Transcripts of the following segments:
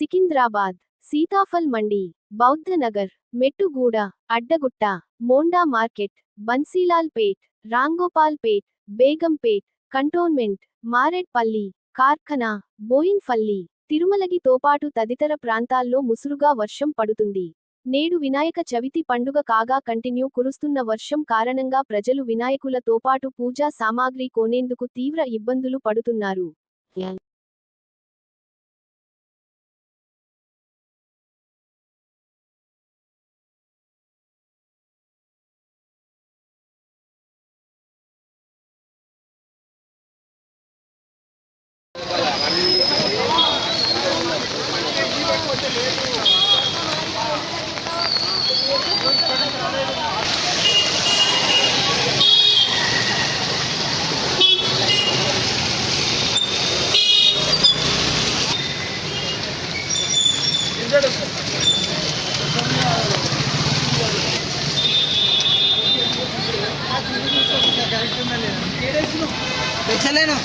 సికింద్రాబాద్, సీతాఫల్ మండి, Bouddhanagar, Mettuguda, Addagutta, Monda market, Bansilal పేట్, రాంగోపాల్ పేట్, Begumpet, cantonment, Marredpally, కార్ఖనా, Boinpally, తిరుమలగితో పాటు తదితర ప్రాంతాల్లో ముసురుగా వర్షం పడుతుంది. నేడు వినాయక చవితి పండుగ కాగా కంటిన్యూ కురుస్తున్న వర్షం కారణంగా ప్రజలు వినాయకులతో పాటు పూజా సామాగ్రి కొనేందుకు తీవ్ర ఇబ్బందులు పడుతున్నారు. చలేను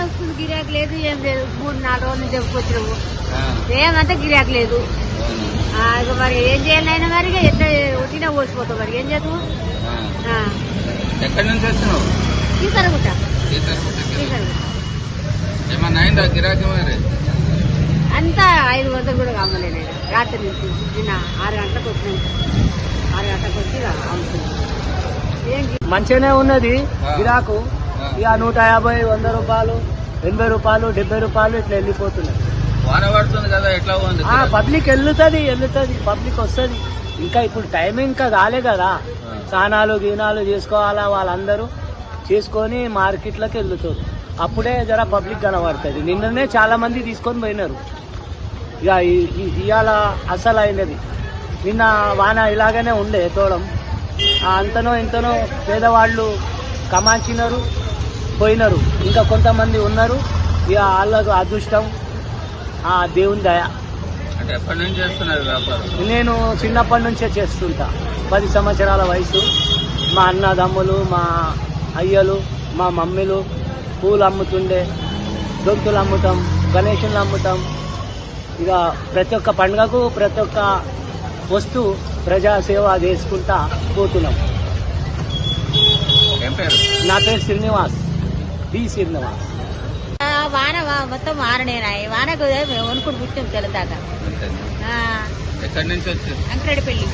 వస్తుంది గిరాకు లేదు, ఏం లేదు. 3-4 రోజులు చెప్పుకొచ్చినాము, ఏమంతా గిరాకు లేదు. ఇక మరి ఏం చేయాలైనా మరి ఎట్లా ఒట్టినా పోసిపోతాం, మరి ఏం చేద్దాము. ఎక్కడి నుంచి వస్తున్నావు? తీసుకుంటా అంతా 500 కూడా అమ్మలేదు. రాత్రి నుంచి నిన్న 6 గంటలకు వచ్చినాం. 6 గంటలకు వచ్చి అమ్ముతుంది. మంచిగానే ఉన్నది గిరాకు. ఇక 150, 100 రూపాయలు, 80 రూపాయలు, 70 రూపాయలు ఇట్లా వెళ్ళిపోతున్నాయి. వాన పడుతుంది కదా, ఎట్లా ఉంది? పబ్లిక్ వెళ్తుంది, పబ్లిక్ వస్తుంది. ఇంకా ఇప్పుడు టైం ఇంకా కాలే కదా, స్నానాలు గీనాలు చేసుకోవాలా, వాళ్ళందరూ చేసుకొని మార్కెట్లోకి వెళ్తారు. అప్పుడే జర పబ్లిక్ కనబడుతుంది. నిన్ననే చాలా మంది తీసుకొని పోయినారు. ఇక ఇవాళ అసలు అయినది. నిన్న వాన ఇలాగనే ఉండే తోడం, అంతనో ఇంతనో పేదవాళ్ళు కమాంచినారు, పోయినారు. ఇంకా కొంతమంది ఉన్నారు. ఇక వాళ్ళకు అదృష్టం, ఆ దేవుని దయ. అంటే ఎప్పటి నుంచి చేస్తున్నారు వ్యాపారం? నేను చిన్నప్పటి నుంచే చేస్తుంటా. 10 సంవత్సరాల వయసు. మా అన్నదమ్ములు, మా అయ్యలు, మా మమ్మీలు పూలు అమ్ముతుండే. దొంతులు అమ్ముతాం, గణేషులు అమ్ముతాం. ఇక ప్రతి ఒక్క పండుగకు ప్రతి ఒక్క వస్తువు ప్రజాసేవ చేసుకుంటా పోతున్నాం. ఏం పేరు? నా పేరు శ్రీనివాస్, డి శ్రీనివాస్. వాన మొత్తం వాననేనాయి. వానకు మేము వణుకుడు పుట్టాం తెల్లదాకా. అంతేనా? ఎక్కడి నుంచి వచ్చారు? అంకరెడ్డిపల్లి.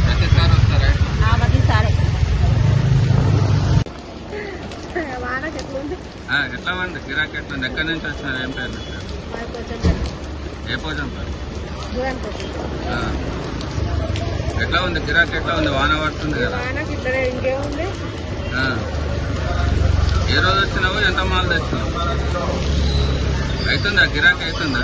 ప్రతిసారి వస్తారా? మధ్య సారే ఎట్లా ఉంది గిరాకీ? ఎట్లా ఉంది? ఎక్కడి నుంచి వచ్చినారు? ఏం పేరు? ఏ పోజం పేరు? ఎట్లా ఉంది గిరాకీ? ఎట్లా ఉంది? వాన పడుతుంది కదా. ఏ రోజు వచ్చినావు? ఎంత మాల్ తెచ్చినావు? అవుతుందా గిరాకీ? అవుతుందా?